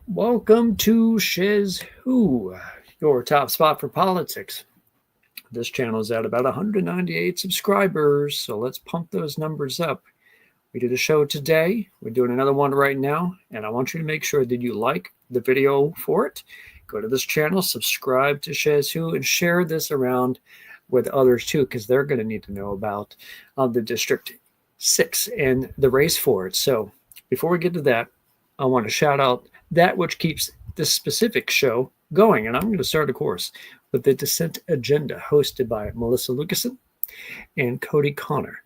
Welcome to Shiz Who, your top spot for politics. This channel is at about 198 subscribers, so let's pump those numbers up. We did a show today. We're doing another one right now, and I want you to make sure that you like the video for it. Go to this channel, subscribe to Shiz Who, and share this around with others too, because they're going to need to know about the District 6 and the race for it. So before we get to that, I want to shout out that which keeps this specific show going. And I'm going to start, of course, with the Dissent Agenda, hosted by Melissa Lucasen and Cody Connor.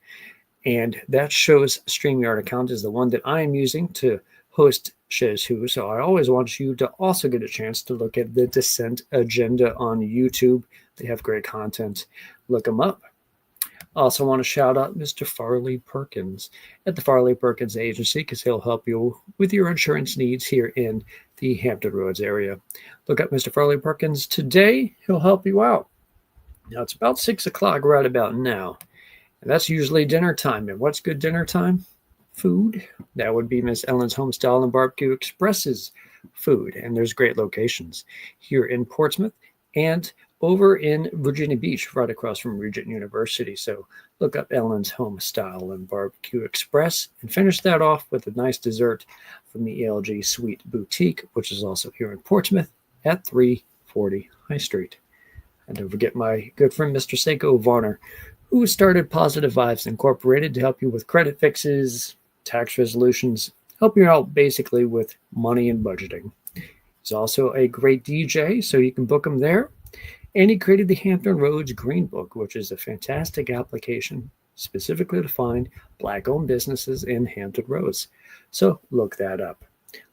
And that show's StreamYard account is the one that I am using to host Shiz Who. So I always want you to also get a chance to look at the Dissent Agenda on YouTube. They have great content. Look them up. I also want to shout out Mr. Farley Perkins at the Farley Perkins Agency, because he'll help you with your insurance needs here in the Hampton Roads area. Look up Mr. Farley Perkins today. He'll help you out. Now, it's about 6 o'clock right about now, and that's usually dinner time. And what's good dinner time? Food. That would be Miss Ellen's Homestyle and Barbecue Express's food, and there's great locations here in Portsmouth and over in Virginia Beach, right across from Regent University. So look up Ellen's Home Style and Barbecue Express and finish that off with a nice dessert from the ELG Sweet Boutique, which is also here in Portsmouth at 340 High Street. And don't forget my good friend, Mr. Seiko Varner, who started Positive Vibes Incorporated to help you with credit fixes, tax resolutions, help you out basically with money and budgeting. He's also a great DJ, so you can book him there. And he created the Hampton Roads Green Book, which is a fantastic application specifically to find Black-owned businesses in Hampton Roads. So look that up.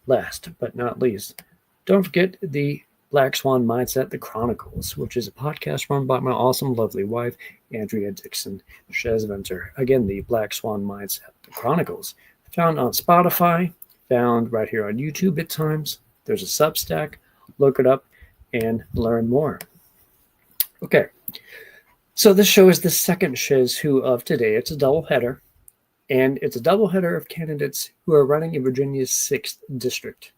Last but not least, don't forget the Black Swan Mindset, The Chronicles, which is a podcast run by my awesome, lovely wife, Andrea Dixon Shezventer. Again, the Black Swan Mindset, The Chronicles, found on Spotify, found right here on YouTube at times. There's a Substack. Look it up and learn more. Okay, so this show is the second Shiz Who of today. It's a doubleheader, and it's a doubleheader of candidates who are running in Virginia's 6th district.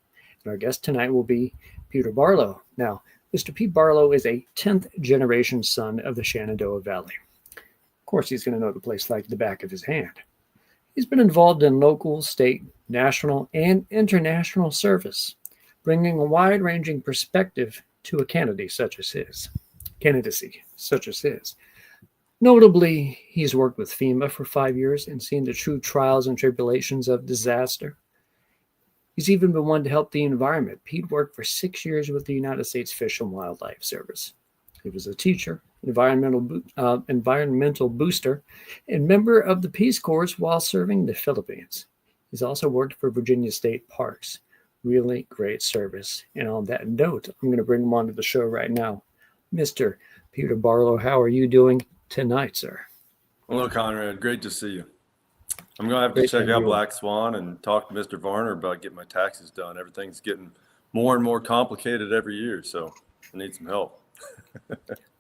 And our guest tonight will be Peter Barlow. Now, Mr. Pete Barlow is a 10th generation son of the Shenandoah Valley. Of course, he's going to know the place like the back of his hand. He's been involved in local, state, national, and international service, bringing a wide-ranging perspective to a candidacy such as his. Notably, he's worked with FEMA for 5 years and seen the true trials and tribulations of disaster. He's even been one to help the environment. Pete worked for 6 years with the United States Fish and Wildlife Service. He was a teacher, environmental booster, and member of the Peace Corps while serving the Philippines. He's also worked for Virginia State Parks. Really great service. And on that note, I'm going to bring him onto the show right now. Mr. Peter Barlow, how are you doing tonight, sir? Hello, Conrad. Great to see you. I'm going to have to check out Black Swan and talk to Mr. Varner about getting my taxes done. Everything's getting more and more complicated every year, so I need some help.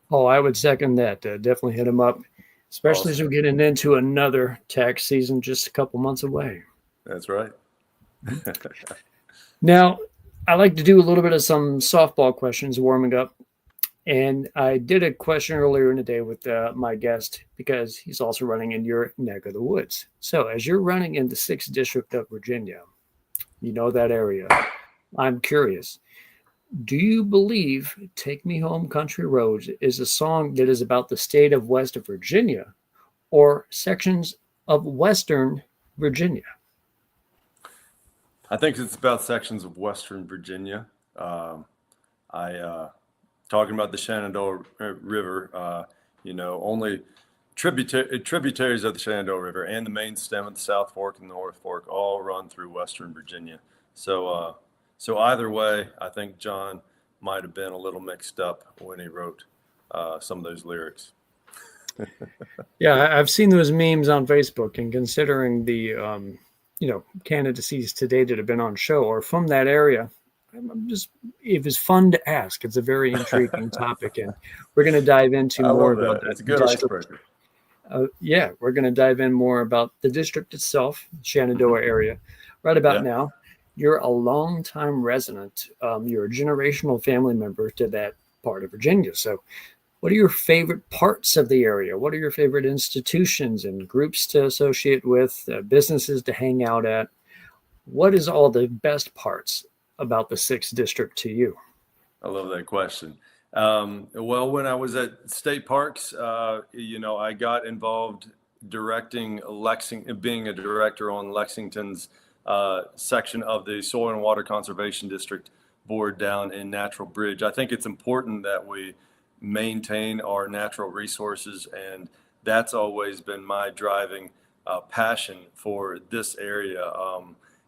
Oh, I would second that. Definitely hit him up, especially as we're getting into another tax season just a couple months away. That's right. Now, I like to do a little bit of some softball questions warming up. And I did a question earlier in the day with my guest because he's also running in your neck of the woods. So as you're running in the 6th District of Virginia, you know that area. I'm curious, do you believe Take Me Home Country Roads is a song that is about the state of West Virginia or sections of Western Virginia? I think it's about sections of Western Virginia. Talking about the Shenandoah River, only tributaries of the Shenandoah River and the main stem of the South Fork and the North Fork all run through Western Virginia. So either way, I think John might have been a little mixed up when he wrote some of those lyrics. Yeah, I've seen those memes on Facebook, and considering the candidacies today that have been on show or from that area, it was fun to ask. It's a very intriguing topic, and we're going to dive into more about that. It's a good icebreaker. We're going to dive in more about the district itself, Shenandoah area, right about now. You're a longtime resident. You're a generational family member to that part of Virginia. So, what are your favorite parts of the area? What are your favorite institutions and groups to associate with, businesses to hang out at? What is all the best parts about the 6th District to you? I love that question. Well, when I was at state parks, I got involved directing being a director on Lexington's section of the Soil and Water Conservation District board down in Natural Bridge. I think it's important that we maintain our natural resources, and that's always been my driving passion for this area,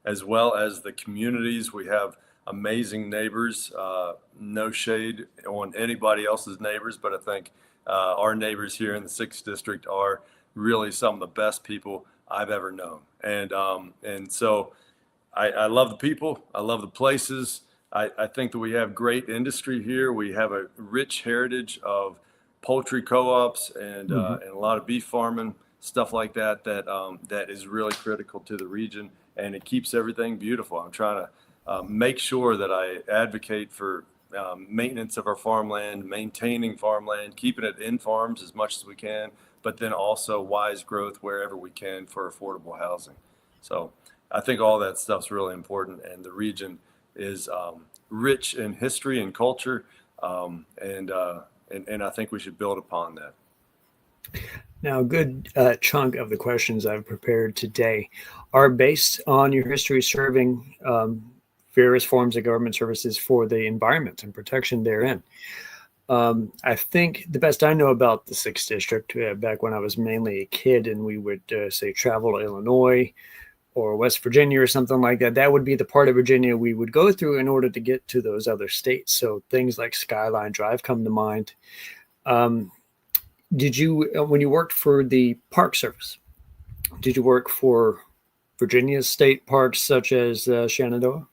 as well as the communities. We have amazing neighbors. No shade on anybody else's neighbors, but I think our neighbors here in the 6th District are really some of the best people I've ever known. And so I love the people. I love the places. I think that we have great industry here. We have a rich heritage of poultry co-ops and a lot of beef farming, stuff like that, that is really critical to the region, and it keeps everything beautiful. I'm trying to make sure that I advocate for maintenance of our farmland, maintaining farmland, keeping it in farms as much as we can, but then also wise growth wherever we can for affordable housing. So I think all that stuff's really important, and the region is rich in history and culture, and I think we should build upon that. Now, a good chunk of the questions I've prepared today are based on your history serving various forms of government services for the environment and protection therein. I think the best I know about the 6th District, back when I was mainly a kid and we would say travel to Illinois or West Virginia or something like that, that would be the part of Virginia we would go through in order to get to those other states. So things like Skyline Drive come to mind. Did you, when you worked for the Park Service, did you work for Virginia's state parks such as Shenandoah?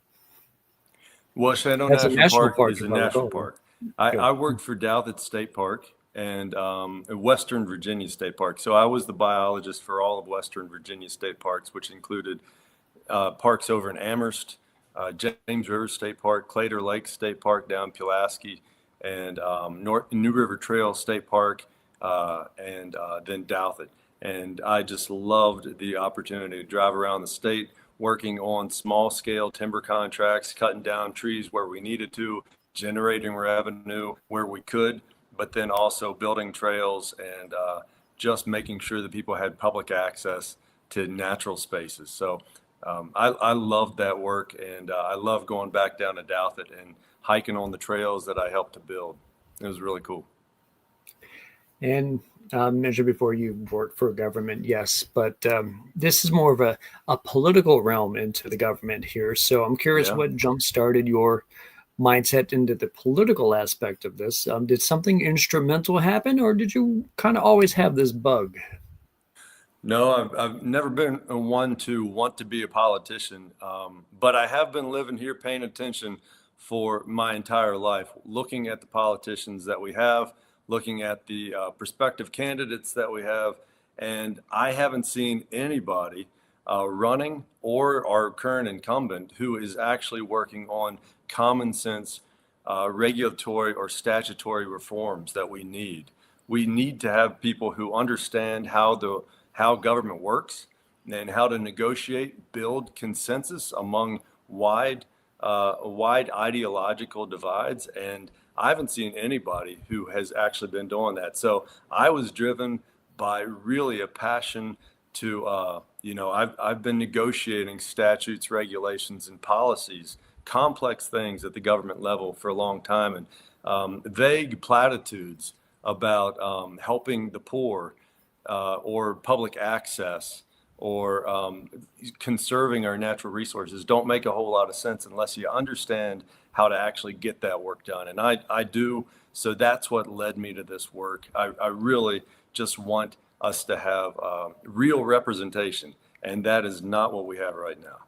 Well, Shenandoah That's a National national Park park, is a if I national recall. park. I worked for Douthit State Park and Western Virginia State Park. So I was the biologist for all of Western Virginia State Parks, which included parks over in Amherst, James River State Park, Clater Lake State Park down Pulaski, and New River Trail State Park, and then Douthit. And I just loved the opportunity to drive around the state, working on small scale timber contracts, cutting down trees where we needed to, generating revenue where we could, but then also building trails and just making sure that people had public access to natural spaces. So I loved that work, and I love going back down to Douthit and hiking on the trails that I helped to build. It was really cool. And mentioned before, you worked for government, yes, but this is more of a political realm into the government here. So I'm curious what jump started your mindset into the political aspect of this. Did something instrumental happen, or did you kind of always have this bug? No, I've never been one to want to be a politician, but I have been living here paying attention for my entire life, looking at the politicians that we have, looking at the prospective candidates that we have, and I haven't seen anybody running or our current incumbent who is actually working on common sense regulatory or statutory reforms that we need. We need to have people who understand how government works and how to negotiate, build consensus among wide ideological divides. And I haven't seen anybody who has actually been doing that. So I was driven by really a passion to, I've been negotiating statutes, regulations, and policies, complex things at the government level for a long time. And vague platitudes about helping the poor or public access or conserving our natural resources don't make a whole lot of sense unless you understand how to actually get that work done. And I do. So that's what led me to this work. I really just want us to have real representation. And that is not what we have right now.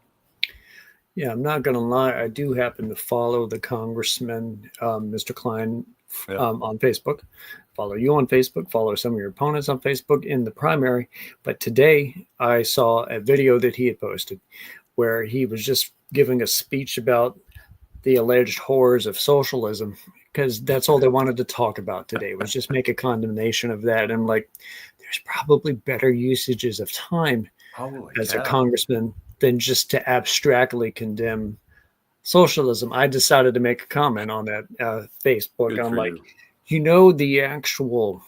Yeah, I'm not going to lie. I do happen to follow the Congressman, Mr. Klein, on Facebook. Follow you on Facebook, follow some of your opponents on Facebook in the primary. But today I saw a video that he had posted where he was just giving a speech about the alleged horrors of socialism, because that's all they wanted to talk about today was just make a condemnation of that. And like, there's probably better usages of time Holy as a cow. congressman than just to abstractly condemn socialism. I decided to make a comment on that Facebook. Good I'm for like, you. the actual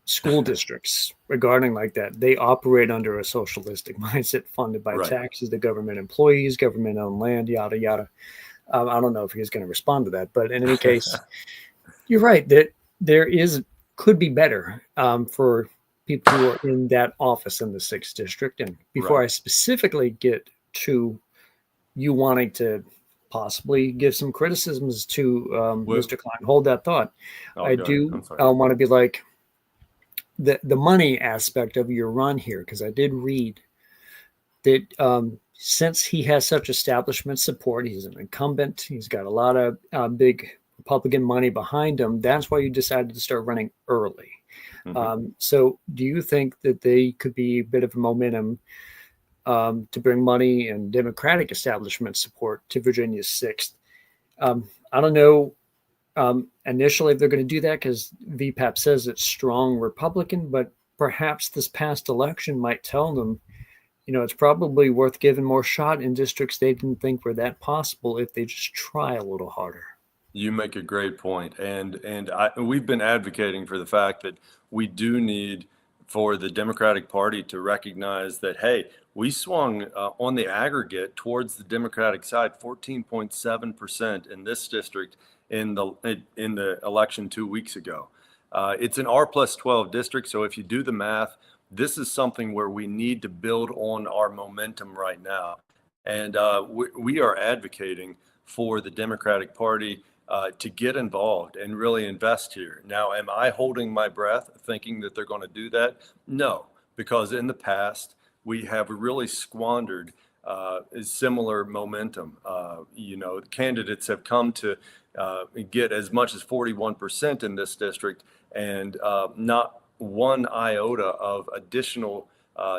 school districts regarding like that, they operate under a socialistic mindset funded by Right. taxes, the government employees, government owned land, yada, yada. I don't know if he's going to respond to that, but in any case, you're right that there is could be better for people who are in that office in the sixth district. And before Right. I specifically get to you wanting to possibly give some criticisms to Well, Mr. Klein, hold that thought. oh, I go ahead. do I'm sorry. want to be like the money aspect of your run here, because I did read that since he has such establishment support, he's an incumbent, he's got a lot of big Republican money behind him. That's why you decided to start running early. Hmm. So, do you think that they could be a bit of a momentum to bring money and Democratic establishment support to Virginia's sixth? I don't know initially if they're going to do that because VPAP says it's strong Republican, but perhaps this past election might tell them, it's probably worth giving more shot in districts they didn't think were that possible if they just try a little harder. You make a great point, and we've been advocating for the fact that we do need for the Democratic Party to recognize that, hey, we swung on the aggregate towards the Democratic side 14.7% in this district in the election 2 weeks ago. It's an R+12 district, so if you do the math, this is something where we need to build on our momentum right now, and we are advocating for the Democratic Party to get involved and really invest here. Now, am I holding my breath thinking that they're going to do that? No, because in the past, we have really squandered similar momentum. Candidates have come to get as much as 41% in this district, and not one iota of additional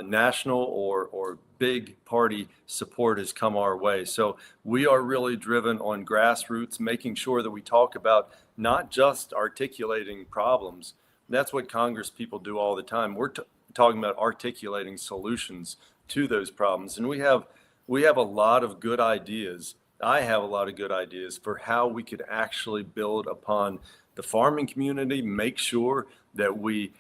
national or big party support has come our way. So we are really driven on grassroots, making sure that we talk about not just articulating problems. That's what Congress people do all the time. We're talking about articulating solutions to those problems, and we have a lot of good ideas. I have a lot of good ideas for how we could actually build upon the farming community, make sure that we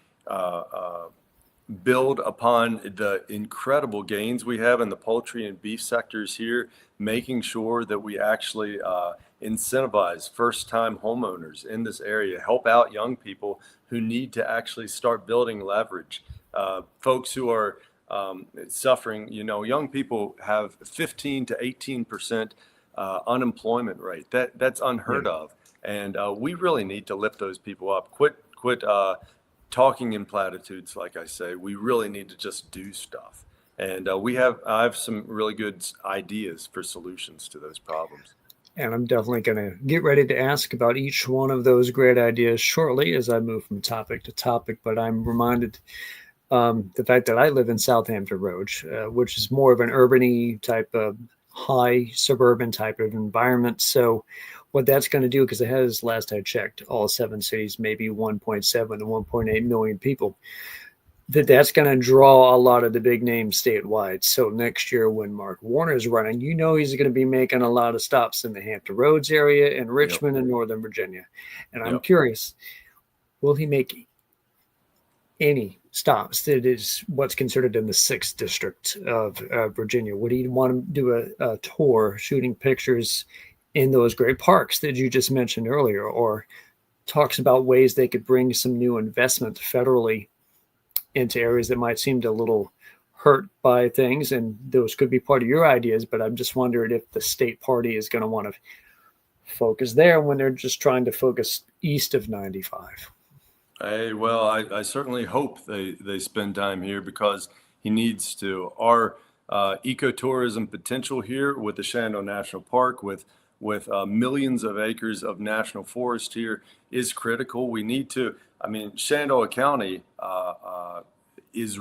build upon the incredible gains we have in the poultry and beef sectors here, making sure that we actually incentivize first-time homeowners in this area, help out young people who need to actually start building leverage. Folks who are suffering, young people have 15 to 18% unemployment rate. That's unheard of. And we really need to lift those people up. Quit talking in platitudes, like I say. We really need to just do stuff. And I have some really good ideas for solutions to those problems. And I'm definitely going to get ready to ask about each one of those great ideas shortly as I move from topic to topic. But I'm reminded the fact that I live in Southampton Road, which is more of an urban-y type of high suburban type of environment. So what that's going to do, because it has, last I checked, all 7 cities, maybe 1.7 to 1.8 million people, that's going to draw a lot of the big names statewide. So next year when Mark Warner is running, he's going to be making a lot of stops in the Hampton Roads area, in Richmond, and Northern Virginia. And I'm curious, will he make any stops that is what's considered in the 6th district of Virginia? Would he want to do a tour shooting pictures in those great parks that you just mentioned earlier, or talks about ways they could bring some new investment federally into areas that might seem a little hurt by things? And those could be part of your ideas, but I'm just wondering if the state party is going to want to focus there when they're just trying to focus east of 95. Hey, well, I certainly hope they spend time here, because he needs to. Our ecotourism potential here with the Shenandoah National Park, with millions of acres of national forest here, is critical. We need to. I mean, Shenandoah County has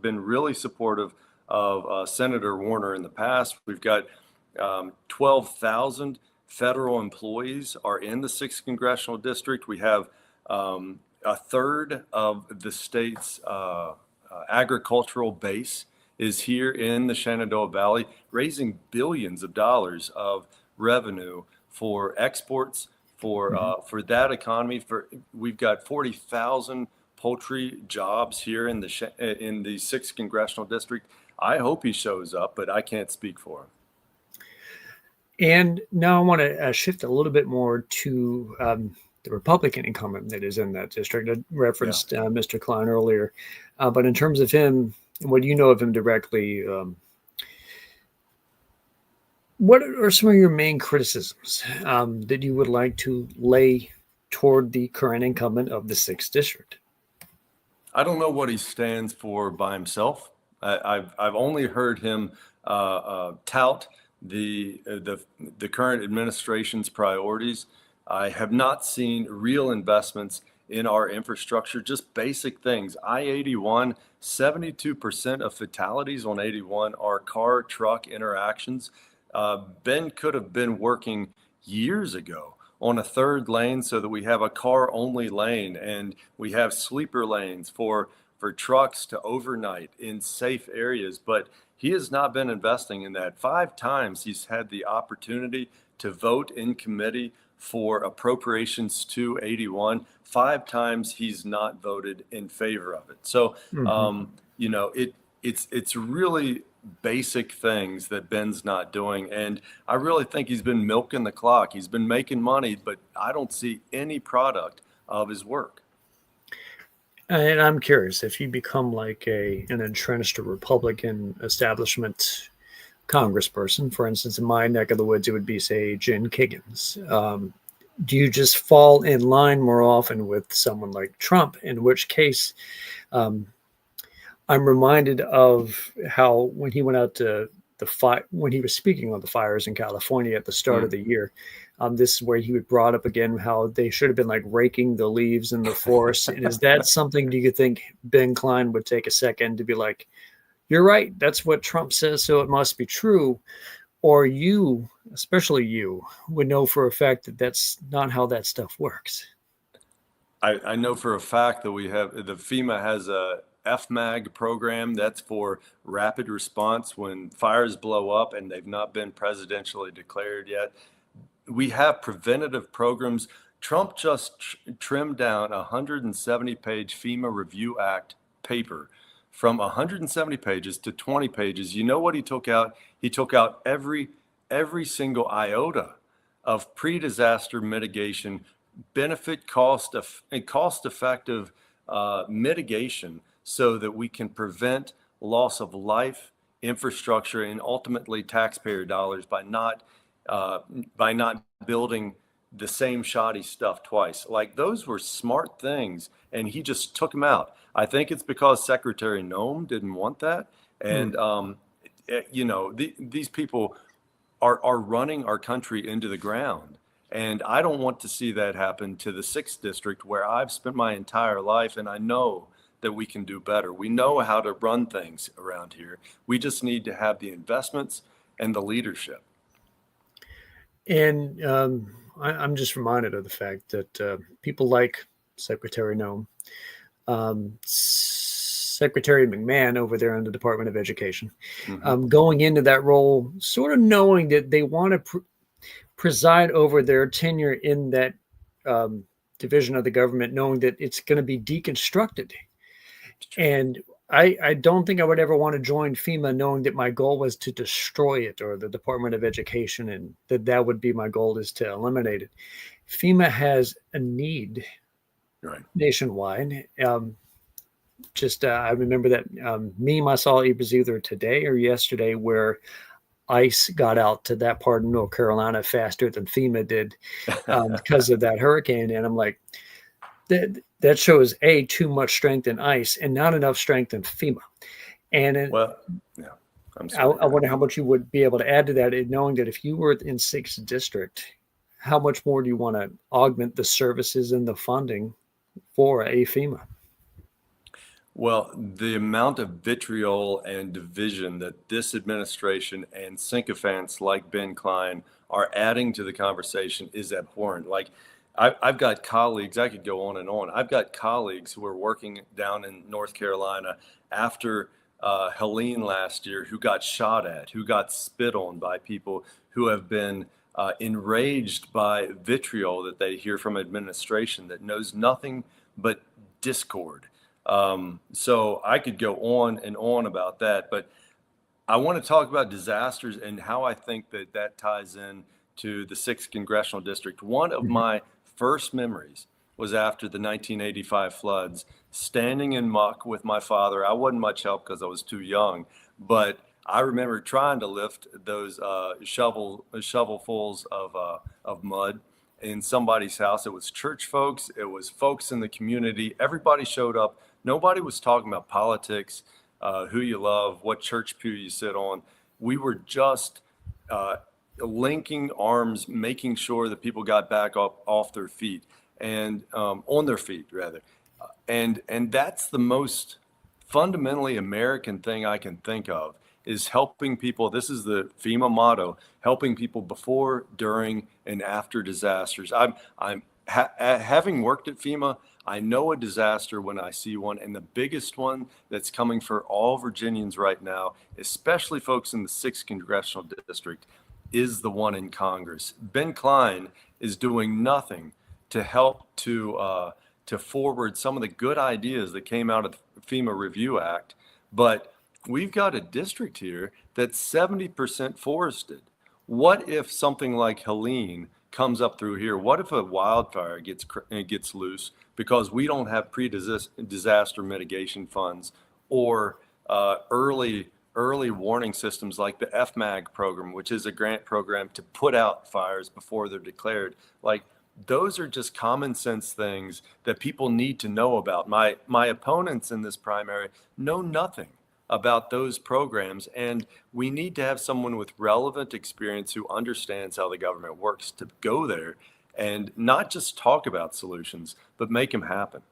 been really supportive of Senator Warner in the past. We've got 12,000 federal employees are in the 6th Congressional District. We have a third of the state's agricultural base is here in the Shenandoah Valley, raising billions of dollars of revenue for exports, for that economy. We've got 40,000 poultry jobs here in the 6th Congressional District. I hope he shows up, but I can't speak for him. And now I want to shift a little bit more to the Republican incumbent that is in that district. I referenced Mr. Klein earlier, but in terms of him, what do you know of him directly? What are some of your main criticisms that you would like to lay toward the current incumbent of the 6th District? I don't know what he stands for by himself. I've only heard him tout the current administration's priorities. I have not seen real investments in our infrastructure, just basic things. I-81, 72% of fatalities on 81 are car truck interactions. Ben could have been working years ago on a third lane so that we have a car only lane, and we have sleeper lanes for trucks to overnight in safe areas. But he has not been investing in that. 5 times he's had the opportunity to vote in committee for appropriations to 81. 5 times he's not voted in favor of it. So, you know, it's really basic things that Ben's not doing. And I really think he's been milking the clock. He's been making money, but I don't see any product of his work. And I'm curious, if you become like an entrenched Republican establishment congressperson, for instance, in my neck of the woods, it would be, say, Jen Kiggins. Do you just fall in line more often with someone like Trump, in which case I'm reminded of how when he went out to when he was speaking on the fires in California at the start of the year, this is where he would brought up again how they should have been like raking the leaves in the forest. And is that something, do you think Ben Klein would take a second to be like, you're right, that's what Trump says, so it must be true? Or you, especially you, would know for a fact that that's not how that stuff works? I know for a fact that the FEMA has a FMAG program that's for rapid response when fires blow up and they've not been presidentially declared yet. We have preventative programs. Trump just trimmed down a 170-page FEMA Review Act paper from 170 pages to 20 pages. You know what he took out? He took out every single iota of pre-disaster mitigation, benefit cost-effective mitigation, so that we can prevent loss of life, infrastructure, and ultimately taxpayer dollars by not building the same shoddy stuff twice. Like, those were smart things, and he just took them out. I think it's because Secretary Noem didn't want that. And, you know, these people are running our country into the ground. And I don't want to see that happen to the 6th District, where I've spent my entire life, and I know that we can do better. We know how to run things around here. We just need to have the investments and the leadership. And I'm just reminded of the fact that people like Secretary Noem, Secretary McMahon over there in the Department of Education, going into that role, sort of knowing that they want to preside over their tenure in that division of the government, knowing that it's going to be deconstructed. And I don't think I would ever want to join FEMA knowing that my goal was to destroy it, or the Department of Education, and that would be my goal, is to eliminate it. FEMA has a need nationwide. I remember that meme I saw, it was either today or yesterday, where ICE got out to that part of North Carolina faster than FEMA did because of that hurricane. And I'm like, that shows too much strength in ICE and not enough strength in FEMA. And I'm sorry, I wonder how much you would be able to add to that, knowing that if you were in 6th District, how much more do you want to augment the services and the funding for FEMA? Well, the amount of vitriol and division that this administration and sycophants like Ben Klein are adding to the conversation is abhorrent. Like, I've got colleagues, I could go on and on. I've got colleagues who are working down in North Carolina after Helene last year who got shot at, who got spit on by people who have been enraged by vitriol that they hear from administration that knows nothing but discord. So I could go on and on about that, but I want to talk about disasters and how I think that that ties in to the 6th congressional district. One of my first memories was after the 1985 floods, standing in muck with my father. I wasn't much help because I was too young, but I remember trying to lift those shovelfuls of mud in somebody's house. It was church folks, it was folks in the community. Everybody showed up. Nobody was talking about politics, who you love, what church pew you sit on. We were just linking arms, making sure that people got back up off their feet and on their feet rather. And that's the most fundamentally American thing I can think of, is helping people. This is the FEMA motto: helping people before, during, and after disasters. Having worked at FEMA, I know a disaster when I see one, and the biggest one that's coming for all Virginians right now, especially folks in the 6th congressional district, is the one in Congress. Ben Klein is doing nothing to help to forward some of the good ideas that came out of the FEMA Review Act, but we've got a district here that's 70% forested. What if something like Helene comes up through here? What if a wildfire gets loose because we don't have pre-disaster mitigation funds or early warning systems like the FMAG program, which is a grant program to put out fires before they're declared? Like, those are just common sense things that people need to know about. My opponents in this primary know nothing about those programs, and we need to have someone with relevant experience who understands how the government works to go there and not just talk about solutions, but make them happen.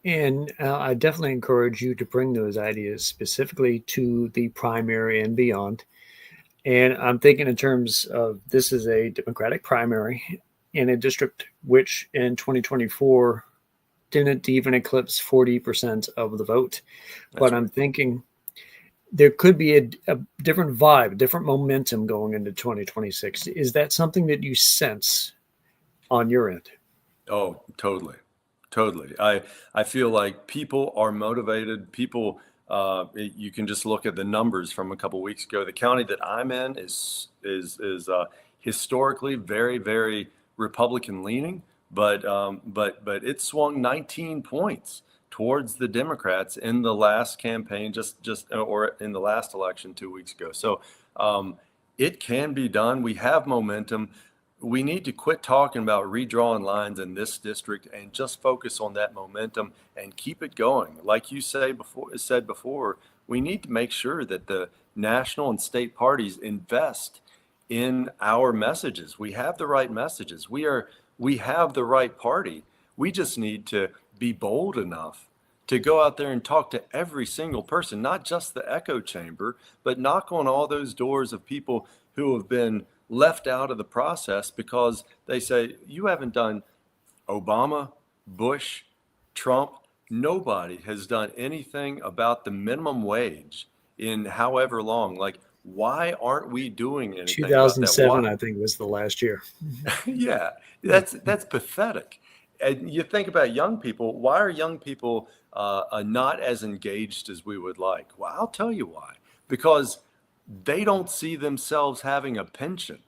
And I definitely encourage you to bring those ideas specifically to the primary and beyond. And I'm thinking in terms of, this is a Democratic primary in a district which in 2024 didn't even eclipse 40% of the vote. But I'm thinking there could be a different vibe, different momentum going into 2026. Is that something that you sense on your end? Oh, totally. Totally. I feel like people are motivated. People, you can just look at the numbers from a couple of weeks ago. The county that I'm in is historically very, very Republican leaning, but it swung 19 points towards the Democrats in the last campaign, or in the last election 2 weeks ago. So it can be done. We have momentum. We need to quit talking about redrawing lines in this district and just focus on that momentum and keep it going. Like you said before, we need to make sure that the national and state parties invest in our messages. We have the right messages. We have the right party. We just need to be bold enough to go out there and talk to every single person, not just the echo chamber, but knock on all those doors of people who have been left out of the process because they say, you haven't done Obama, Bush, Trump. Nobody has done anything about the minimum wage in however long. Like, why aren't we doing anything about that? 2007, I think, was the last year. Yeah, that's pathetic. And you think about young people. Why are young people not as engaged as we would like? Well, I'll tell you why. Because they don't see themselves having a pension.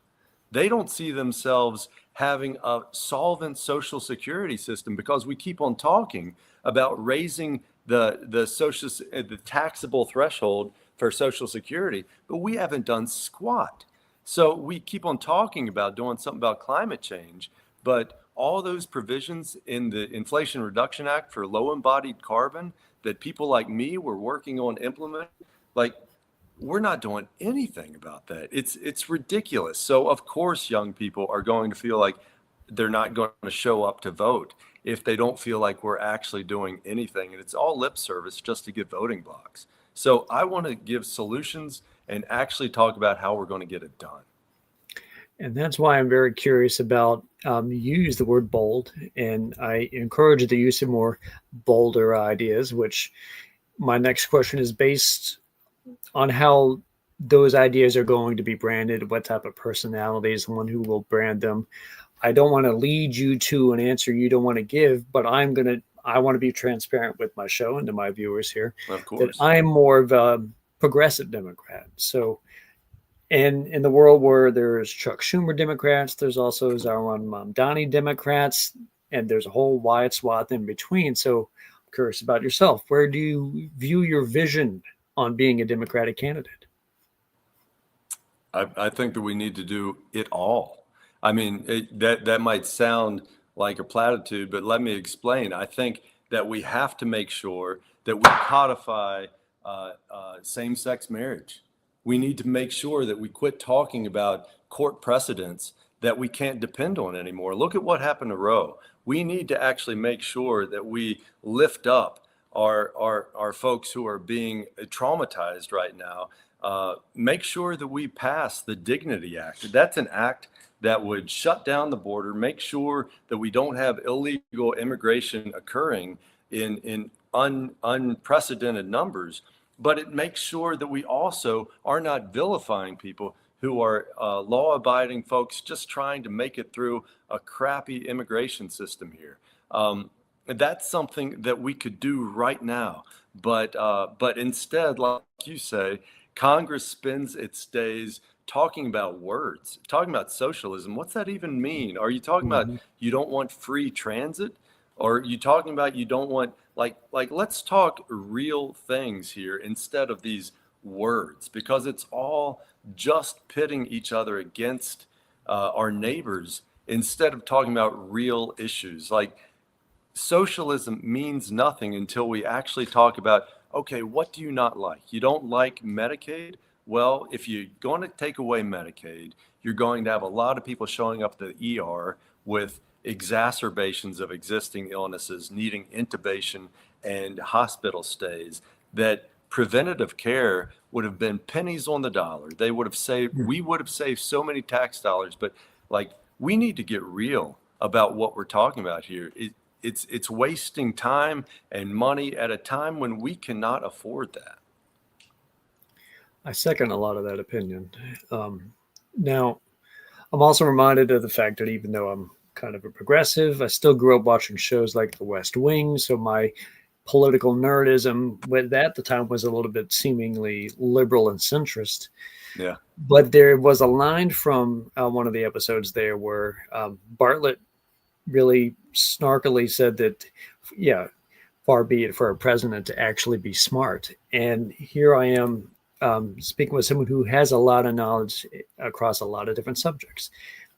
They don't see themselves having a solvent social security system, because we keep on talking about raising the taxable threshold for Social Security, but we haven't done squat. So we keep on talking about doing something about climate change, but all those provisions in the Inflation Reduction Act for low embodied carbon that people like me were working on implementing, like, we're not doing anything about that. It's ridiculous. So of course young people are going to feel like they're not going to show up to vote. if they don't feel like we're actually doing anything. And it's all lip service just to get voting blocks. So I want to give solutions and actually talk about how we're going to get it done. And that's why I'm very curious about you use the word bold, and I encourage the use of more bolder ideas, which my next question is based on how those ideas are going to be branded, what type of personality is the one who will brand them. I don't want to lead you to an answer you don't want to give, but I want to be transparent with my show and to my viewers here Of that course. I'm more of a progressive Democrat. So, and in the world where there's Chuck Schumer Democrats, there's also Zarwan Mamdani Democrats, and there's a whole wide swath in between. So, I'm curious about yourself. Where do you view your vision on being a Democratic candidate? I think that we need to do it all. I mean, that might sound like a platitude, but let me explain. I think that we have to make sure that we codify same-sex marriage. We need to make sure that we quit talking about court precedents that we can't depend on anymore. Look at what happened to Roe. We need to actually make sure that we lift up our folks who are being traumatized right now. Make sure that we pass the Dignity Act. That's an act that would shut down the border, make sure that we don't have illegal immigration occurring in unprecedented numbers, but it makes sure that we also are not vilifying people who are law-abiding folks just trying to make it through a crappy immigration system here. That's something that we could do right now, but instead, like you say, Congress spends its days talking about words, talking about socialism. What's that even mean? Are you talking about Mhm. you don't want free transit? Or are you talking about you don't want like let's talk real things here instead of these words, because it's all just pitting each other against our neighbors instead of talking about real issues. Like socialism means nothing until we actually talk about, okay, what do you not like? You don't like Medicaid? Well, if you're going to take away Medicaid, you're going to have a lot of people showing up at the ER with exacerbations of existing illnesses, needing intubation and hospital stays, that preventative care would have been pennies on the dollar. They would have saved, we would have saved so many tax dollars, but like we need to get real about what we're talking about here. It's wasting time and money at a time when we cannot afford that. I second a lot of that opinion. Now, I'm also reminded of the fact that even though I'm kind of a progressive, I still grew up watching shows like The West Wing. So my political nerdism with that at the time was a little bit seemingly liberal and centrist. Yeah. But there was a line from one of the episodes there where Bartlett really snarkily said that, yeah, far be it for a president to actually be smart. And here I am speaking with someone who has a lot of knowledge across a lot of different subjects.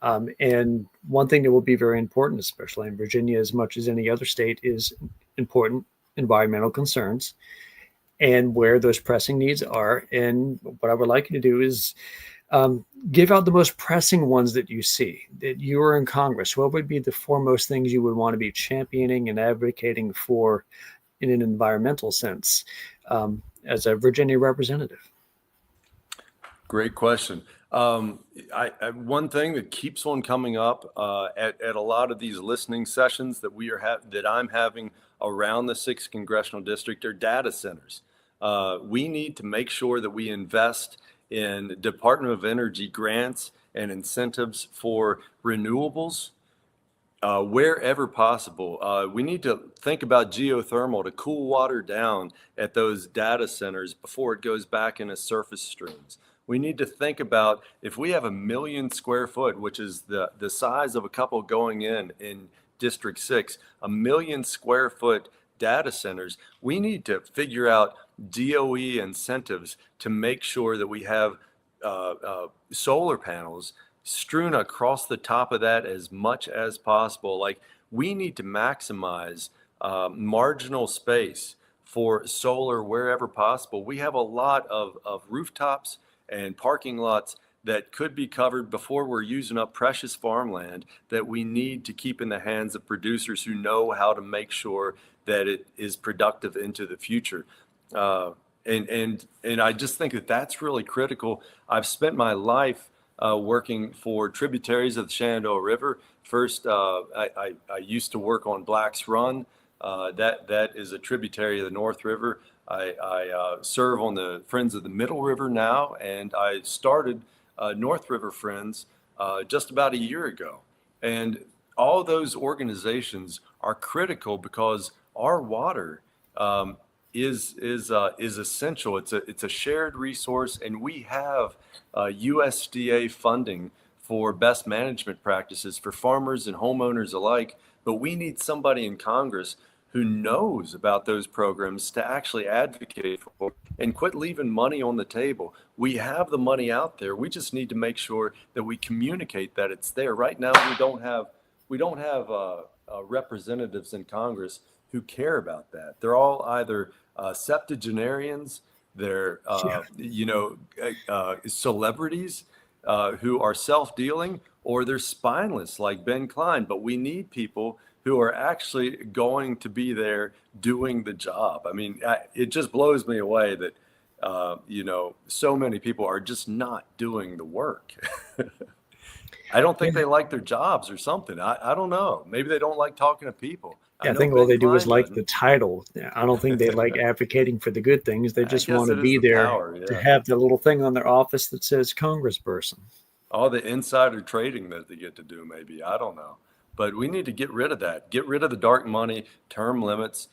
And one thing that will be very important, especially in Virginia, as much as any other state, is important environmental concerns and where those pressing needs are. And what I would like you to do is give out the most pressing ones that you see, that you are in Congress. What would be the foremost things you would want to be championing and advocating for in an environmental sense as a Virginia representative? Great question. One thing that keeps on coming up at a lot of these listening sessions that that I'm having around the 6th congressional district are data centers. We need to make sure that we invest in Department of Energy grants and incentives for renewables wherever possible. We need to think about geothermal to cool water down at those data centers before it goes back into surface streams. We need to think about if we have 1,000,000 square foot, which is the size of a couple going in District 6, 1,000,000 square foot data centers, we need to figure out DOE incentives to make sure that we have solar panels strewn across the top of that as much as possible. Like we need to maximize marginal space for solar wherever possible. We have a lot of rooftops and parking lots that could be covered before we're using up precious farmland that we need to keep in the hands of producers who know how to make sure that it is productive into the future. And I just think that that's really critical. I've spent my life working for tributaries of the Shenandoah River. First, I used to work on Black's Run. That is a tributary of the North River. I serve on the Friends of the Middle River now, and I started North River Friends just about a year ago. And all those organizations are critical because our water is essential. It's a shared resource, and we have USDA funding for best management practices for farmers and homeowners alike. But we need somebody in Congress who knows about those programs to actually advocate for and quit leaving money on the table. We have the money out there. We just need to make sure that we communicate that it's there. Right now, we don't have representatives in Congress who care about that. They're all either septuagenarians, they're celebrities who are self-dealing, or they're spineless like Ben Klein. But we need people who are actually going to be there doing the job. I mean, it just blows me away that so many people are just not doing the work. I don't think they like their jobs or something. I don't know. Maybe they don't like talking to people. Yeah, I know think all Ben they do is Klein like doesn't. the title. I don't think they like advocating for the good things. They I just want guess to it is be the there power, to yeah. have the little thing on their office that says Congressperson. All the insider trading that they get to do, maybe. I don't know. But we need to get rid of that. Get rid of the dark money, term limits.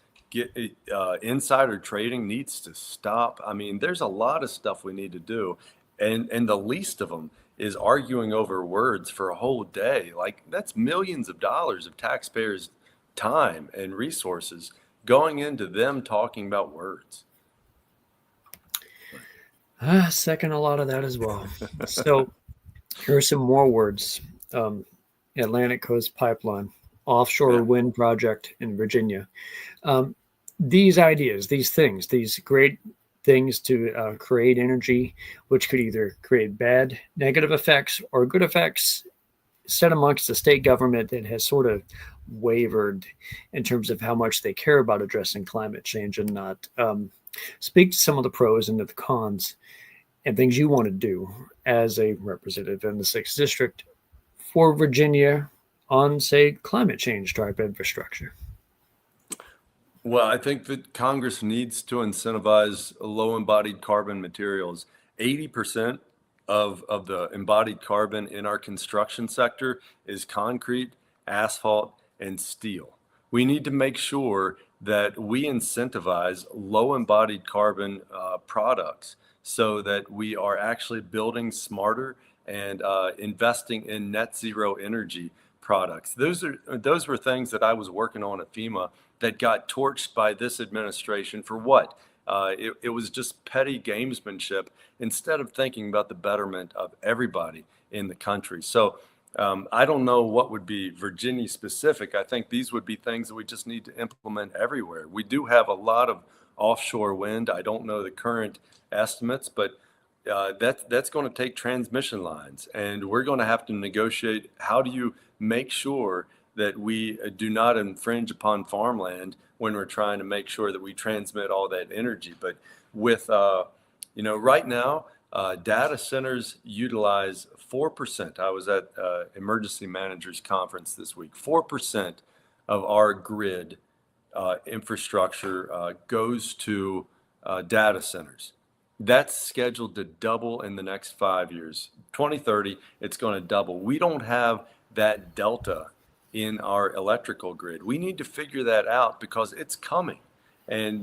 Insider trading needs to stop. I mean, there's a lot of stuff we need to do. And the least of them is arguing over words for a whole day. Like, that's millions of dollars of taxpayers' time and resources going into them talking about words. Second a lot of that as well. So here are some more words. Atlantic Coast Pipeline, offshore Yeah. wind project in Virginia. These ideas, these things, these great things to create energy, which could either create bad negative effects or good effects, set amongst the state government that has sort of wavered in terms of how much they care about addressing climate change and not. Speak to some of the pros and the cons and things you want to do as a representative in the 6th District for Virginia on, say, climate change type infrastructure. Well, I think that Congress needs to incentivize low embodied carbon materials. 80% of the embodied carbon in our construction sector is concrete, asphalt, and steel. We need to make sure that we incentivize low embodied carbon products so that we are actually building smarter and investing in net zero energy products. Those were things that I was working on at FEMA that got torched by this administration for what? It was just petty gamesmanship instead of thinking about the betterment of everybody in the country. So I don't know what would be Virginia specific. I think these would be things that we just need to implement everywhere. We do have a lot of offshore wind. I don't know the current estimates, but that's going to take transmission lines, and we're going to have to negotiate. How do you make sure that we do not infringe upon farmland when we're trying to make sure that we transmit all that energy? But with, right now, data centers utilize 4%. I was at Emergency Managers Conference this week. 4% of our grid infrastructure goes to data centers. That's scheduled to double in the next 5 years. 2030, it's going to double. We don't have that delta in our electrical grid. We need to figure that out because it's coming. And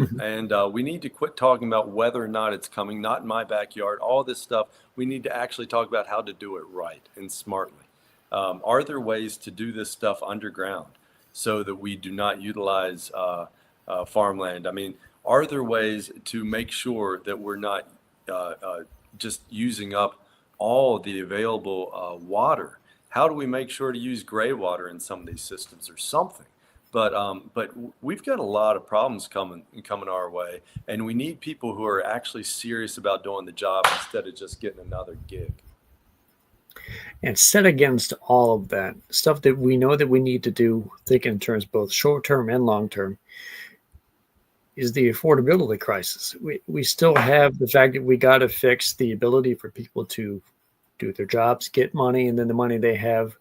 we need to quit talking about whether or not it's coming, not in my backyard, all this stuff. We need to actually talk about how to do it right and smartly. Are there ways to do this stuff underground so that we do not utilize farmland? I mean, are there ways to make sure that we're not just using up all the available water? How do we make sure to use gray water in some of these systems or something? But we've got a lot of problems coming our way, and we need people who are actually serious about doing the job instead of just getting another gig. And set against all of that stuff that we know that we need to do, thinking in terms both short term and long term, is the affordability crisis. We still have the fact that we got to fix the ability for people to do their jobs, get money, and then the money they have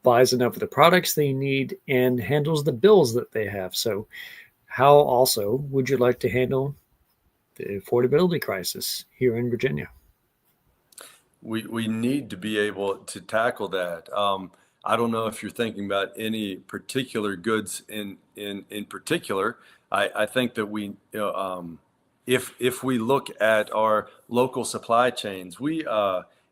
buys enough of the products they need and handles the bills that they have. So, how also would you like to handle the affordability crisis here in Virginia? We need to be able to tackle that. I don't know if you're thinking about any particular goods in particular. I think that if we look at our local supply chains, we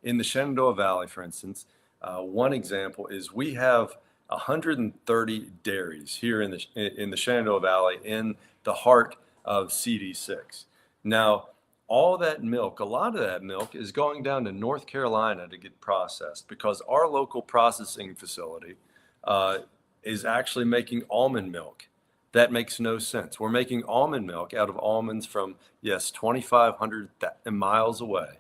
in the Shenandoah Valley, for instance, one example is we have 130 dairies here in the Shenandoah Valley in the heart of CD6. Now, all that milk, a lot of that milk is going down to North Carolina to get processed because our local processing facility is actually making almond milk. That makes no sense. We're making almond milk out of almonds from, yes, 2,500 miles away,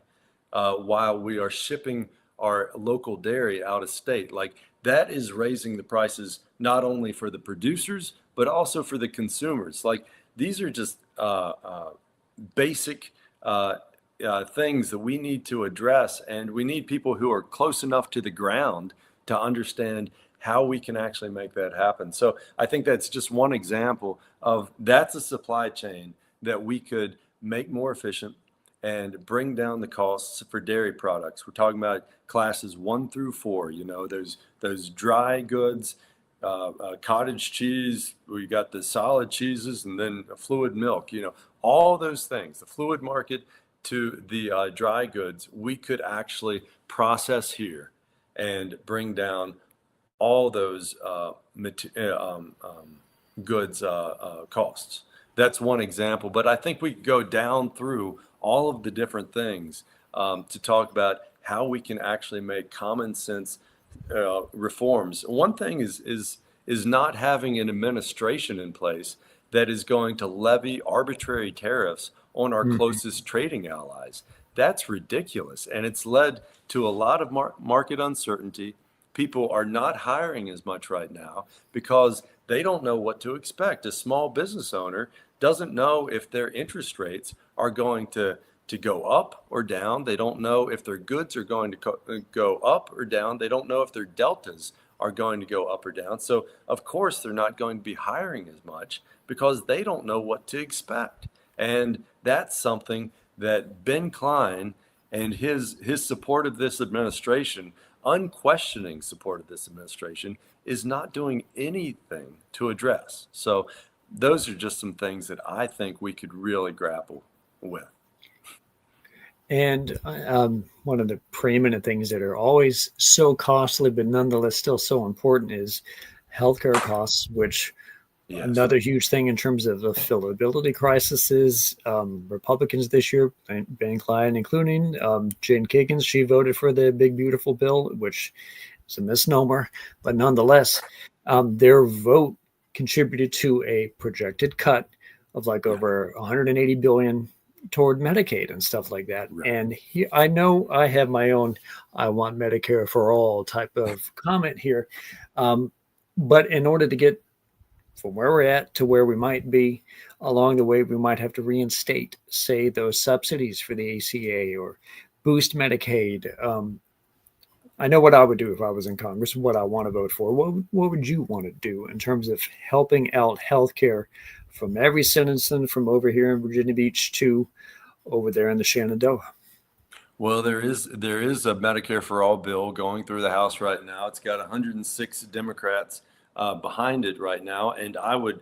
while we are shipping our local dairy out of state. Like, that is raising the prices not only for the producers, but also for the consumers. Like, these are just basic things that we need to address, and we need people who are close enough to the ground to understand how we can actually make that happen. So I think that's just one example of that's a supply chain that we could make more efficient and bring down the costs for dairy products. We're talking about classes 1 through 4. You know, those dry goods, cottage cheese. We got the solid cheeses, and then fluid milk. You know, all those things. The fluid market to the dry goods, we could actually process here and bring down all those goods costs. That's one example, but I think we could go down through all of the different things to talk about how we can actually make common sense reforms. One thing is not having an administration in place that is going to levy arbitrary tariffs on our closest trading allies. That's ridiculous, and it's led to a lot of market uncertainty. People are not hiring as much right now because they don't know what to expect. A small business owner doesn't know if their interest rates are going to go up or down. They don't know if their goods are going to go up or down. They don't know if their deltas are going to go up or down. So, of course, they're not going to be hiring as much because they don't know what to expect. And that's something that Ben Klein and his support of this administration, unquestioning support of this administration, is not doing anything to address. So those are just some things that I think we could really grapple with. And one of the preeminent things that are always so costly, but nonetheless still so important, is healthcare costs, which Yes. another huge thing in terms of the affordability crisis is Republicans this year, Ben Klein, including Jane Kiggins, she voted for the Big Beautiful Bill, which is a misnomer, but nonetheless, their vote contributed to a projected cut of like over 180 billion toward Medicaid and stuff like that. Right. And I know I have my own "I want Medicare for all" type of comment here, but in order to get from where we're at to where we might be along the way, we might have to reinstate, say, those subsidies for the ACA or boost Medicaid. I know what I would do if I was in Congress, what I want to vote for. What would you want to do in terms of helping out healthcare from every citizen from over here in Virginia Beach to over there in the Shenandoah? Well, there is a Medicare for All bill going through the House right now. It's got 106 Democrats behind it right now, and I would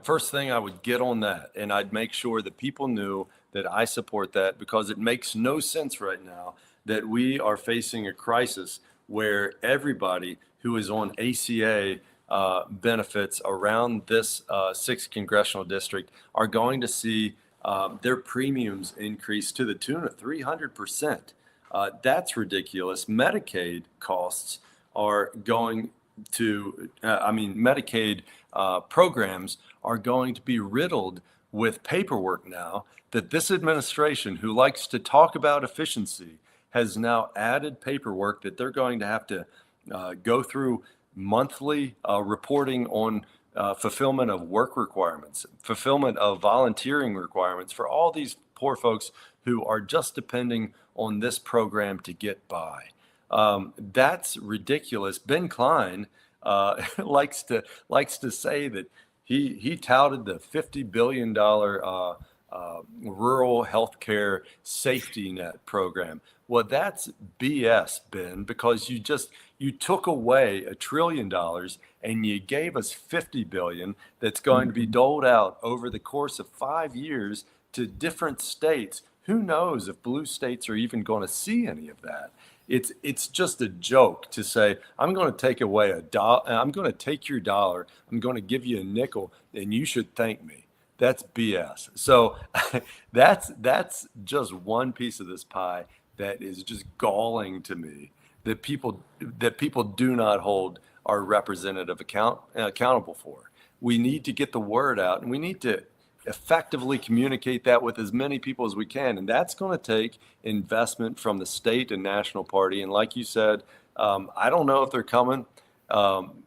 first thing I would get on that, and I'd make sure that people knew that I support that, because it makes no sense right now that we are facing a crisis where everybody who is on ACA benefits around this 6th congressional district are going to see their premiums increase to the tune of 300%. That's ridiculous. Medicaid costs are going to, Medicaid programs are going to be riddled with paperwork now that this administration, who likes to talk about efficiency, has now added paperwork that they're going to have to go through monthly reporting on fulfillment of work requirements, fulfillment of volunteering requirements for all these poor folks who are just depending on this program to get by. That's ridiculous. Ben Klein likes to say that he touted the $50 billion rural healthcare safety net program. Well, that's BS, Ben, because you took away $1 trillion and you gave us 50 billion that's going to be doled out over the course of 5 years to different states. Who knows if blue states are even going to see any of that? It's just a joke to say, I'm going to take away I'm going to take your dollar, I'm going to give you a nickel, and you should thank me. That's BS. So that's just one piece of this pie that is just galling to me, that people do not hold our representative accountable for. We need to get the word out, and we need to effectively communicate that with as many people as we can. And that's going to take investment from the state and national party. And like you said, I don't know if they're coming.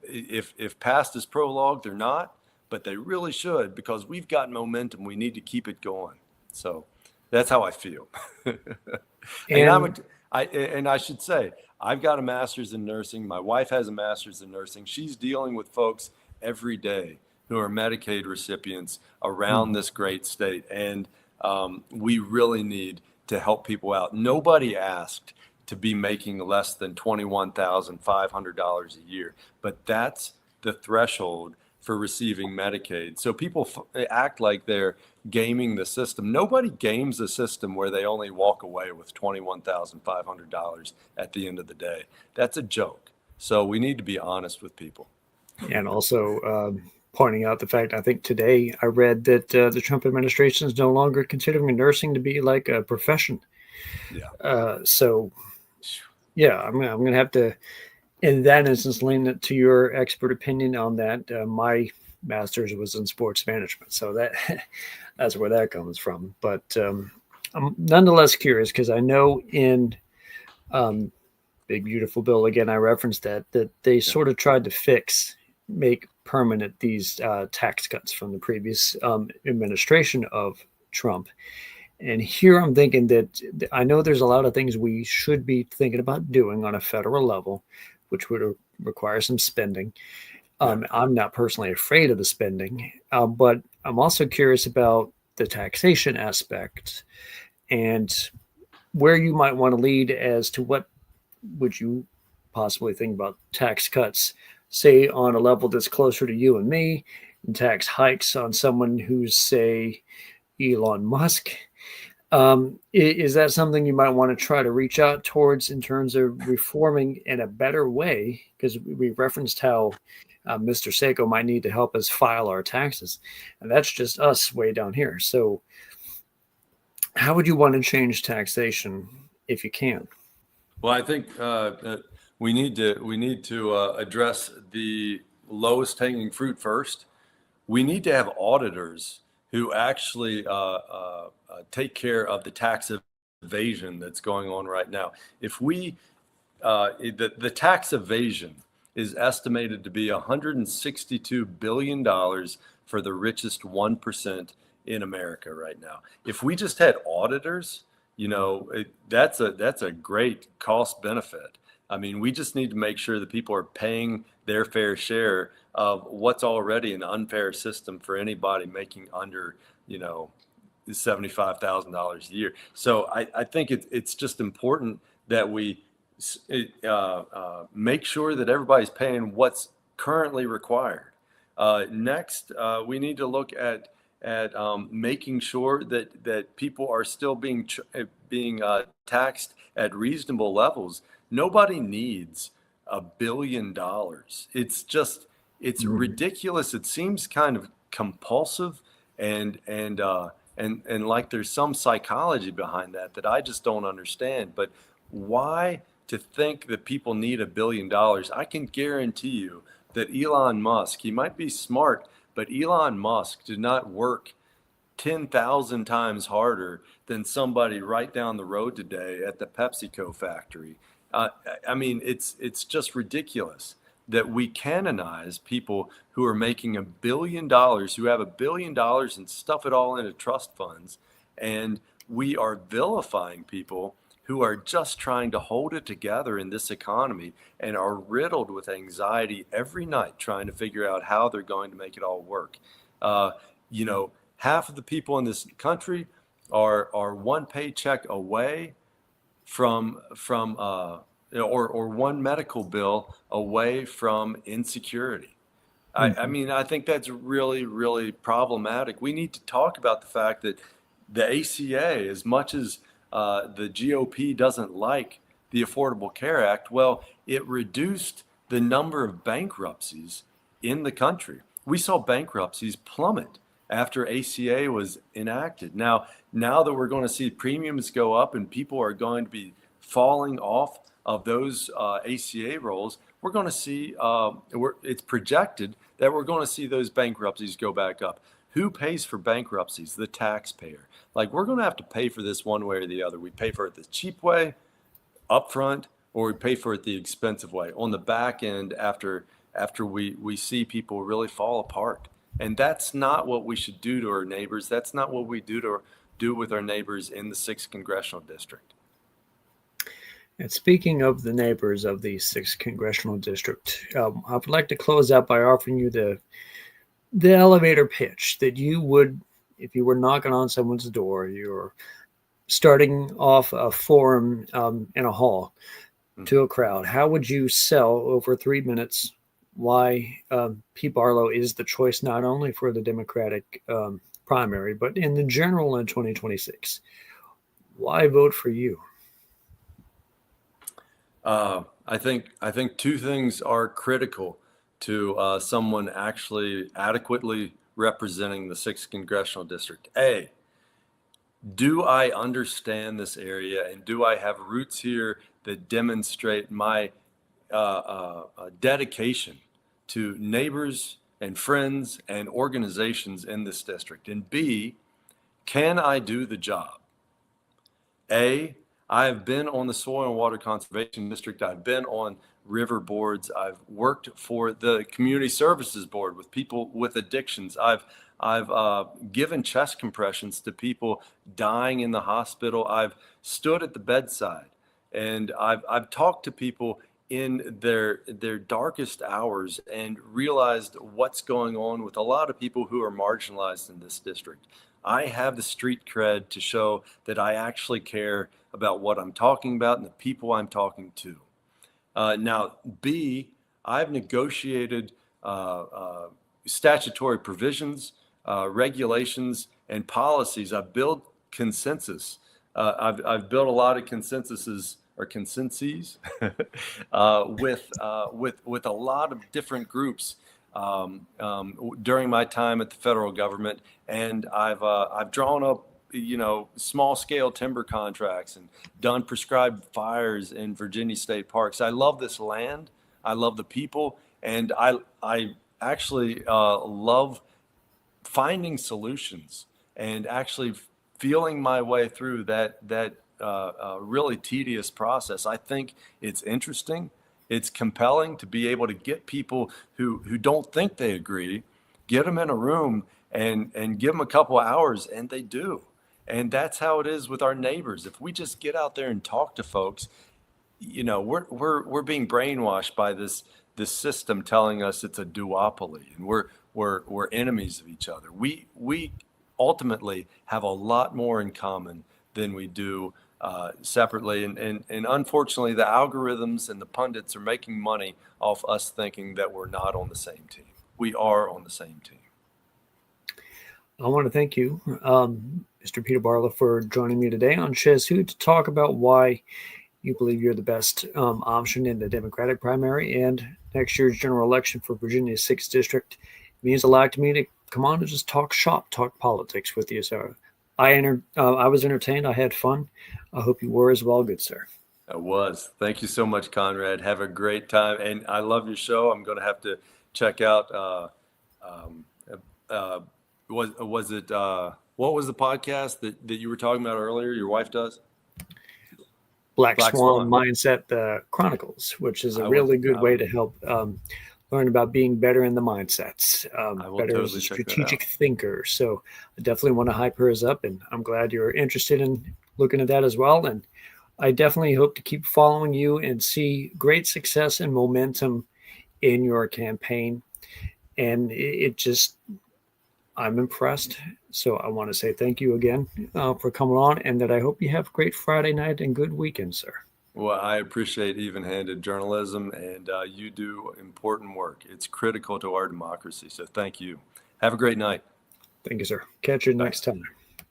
If past is prologue, they're not, but they really should, because we've got momentum. We need to keep it going. So that's how I feel. And I should say, I've got a master's in nursing. My wife has a master's in nursing. She's dealing with folks every day who are Medicaid recipients around this great state. And we really need to help people out. Nobody asked to be making less than $21,500 a year, but that's the threshold for receiving Medicaid. So people act like they're gaming the system. Nobody games the system where they only walk away with $21,500 at the end of the day. That's a joke. So we need to be honest with people. And also pointing out the fact, I think today I read that the Trump administration is no longer considering nursing to be like a profession. Yeah. So, yeah, I'm going to have to, in that instance, lean it to your expert opinion on that. My master's was in sports management, so that's where that comes from. But I'm nonetheless curious, because I know in Big Beautiful Bill, again, I referenced that they sort of tried to make permanent these tax cuts from the previous administration of Trump. And here I'm thinking that I know there's a lot of things we should be thinking about doing on a federal level, which would require some spending. I'm not personally afraid of the spending, but I'm also curious about the taxation aspect and where you might want to lead as to what would you possibly think about tax cuts, say on a level that's closer to you and me, and tax hikes on someone who's, say, Elon Musk. Is that something you might want to try to reach out towards in terms of reforming in a better way? Because we referenced how Mr. Seiko might need to help us file our taxes, and that's just us way down here. So how would you want to change taxation if you can? Well, I think we need to address the lowest hanging fruit first. We need to have auditors who actually take care of the tax evasion that's going on right now. If we, the tax evasion is estimated to be $162 billion for the richest 1% in America right now. If we just had auditors, that's a great cost benefit. I mean, we just need to make sure that people are paying their fair share of what's already an unfair system for anybody making under, $75,000 a year. So I think it's just important that we make sure that everybody's paying what's currently required. Next, we need to look at making sure that people are still being taxed at reasonable levels. Nobody needs $1 billion. It's ridiculous. It seems kind of compulsive and like there's some psychology behind that I just don't understand. But why to think that people need $1 billion? I can guarantee you that Elon Musk, he might be smart, but Elon Musk did not work 10,000 times harder than somebody right down the road today at the PepsiCo factory. I mean, it's just ridiculous that we canonize people who are making $1 billion, who have $1 billion and stuff it all into trust funds. And we are vilifying people who are just trying to hold it together in this economy and are riddled with anxiety every night trying to figure out how they're going to make it all work. You know, half of the people in this country are one paycheck away from or one medical bill away from insecurity. I mean, I think that's really, really problematic. We need to talk about the fact that the ACA, as much as the GOP doesn't like the Affordable Care Act, well, it reduced the number of bankruptcies in the country. We saw bankruptcies plummet after ACA was enacted. Now that we're going to see premiums go up and people are going to be falling off of those ACA rolls, we're going to see, it's projected that we're going to see those bankruptcies go back up. Who pays for bankruptcies? The taxpayer. Like, we're going to have to pay for this one way or the other. We pay for it the cheap way, upfront, or we pay for it the expensive way on the back end after we see people really fall apart. And that's not what we should do to our neighbors. That's not what we do with our neighbors in the 6th Congressional District. And speaking of the neighbors of the 6th Congressional District, I would like to close out by offering you the elevator pitch that you would, if you were knocking on someone's door, you're starting off a forum in a hall to a crowd. How would you sell over 3 minutes why Pete Barlow is the choice not only for the Democratic primary, but in the general in 2026? Why vote for you? I think two things are critical to someone actually adequately representing the 6th Congressional District. A, do I understand this area and do I have roots here that demonstrate my dedication to neighbors and friends and organizations in this district? And B, can I do the job? A, I have been on the Soil and Water Conservation District. I've been on river boards. I've worked for the Community Services Board with people with addictions. I've given chest compressions to people dying in the hospital. I've stood at the bedside, and I've talked to people in their darkest hours and realized what's going on with a lot of people who are marginalized in this district. I have the street cred to show that I actually care about what I'm talking about and the people I'm talking to. Now, B, I've negotiated statutory provisions, regulations, and policies. I've built consensus. I've built a lot of consensuses or consensus with a lot of different groups during my time at the federal government, and I've drawn up small scale timber contracts and done prescribed fires in Virginia state parks. I love this land. I love the people, and I actually love finding solutions and actually feeling my way through that really tedious process. I think it's interesting. It's compelling to be able to get people who don't think they agree, get them in a room and give them a couple of hours, and they do. And that's how it is with our neighbors. If we just get out there and talk to folks, we're being brainwashed by this system telling us it's a duopoly and we're enemies of each other. We ultimately have a lot more in common than we do separately. And unfortunately, the algorithms and the pundits are making money off us thinking that we're not on the same team. We are on the same team. I want to thank you, Mr. Peter Barlow, for joining me today on Chez Who to talk about why you believe you're the best option in the Democratic primary and next year's general election for Virginia's 6th District. It means a lot to me to come on and just talk shop, talk politics with you. So I was entertained. I had fun. I hope you were as well, good sir. I was. Thank you so much, Conrad. Have a great time. And I love your show. I'm going to have to check out, What was the podcast that you were talking about earlier? Your wife does? Black Black Swan Swan. Mindset Chronicles, which is a I really will- good I way will- to help learn about being better in the mindsets, I will better as totally a check that strategic out. thinker. So I definitely want to hype hers up, and I'm glad you're interested in looking at that as well. And I definitely hope to keep following you and see great success and momentum in your campaign. And it just, I'm impressed. So I want to say thank you again for coming on, and that I hope you have a great Friday night and good weekend, sir. Well, I appreciate even-handed journalism, and you do important work. It's critical to our democracy. So thank you. Have a great night. Thank you, sir. Catch you next Thanks. time.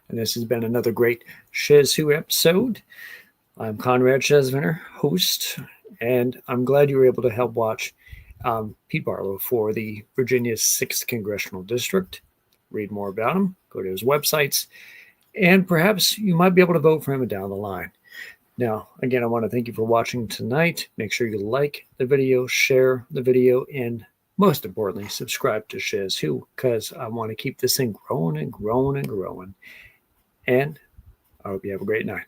And this has been another great Shiz Who episode. I'm Conrad Chesviner, host, and I'm glad you were able to help watch Pete Barlow for the Virginia's 6th Congressional District. Read more about him, go to his websites, and perhaps you might be able to vote for him down the line. Now, again, I want to thank you for watching tonight. Make sure you like the video, share the video, and most importantly, subscribe to Shiz Who, because I want to keep this thing growing and growing and growing. And I hope you have a great night.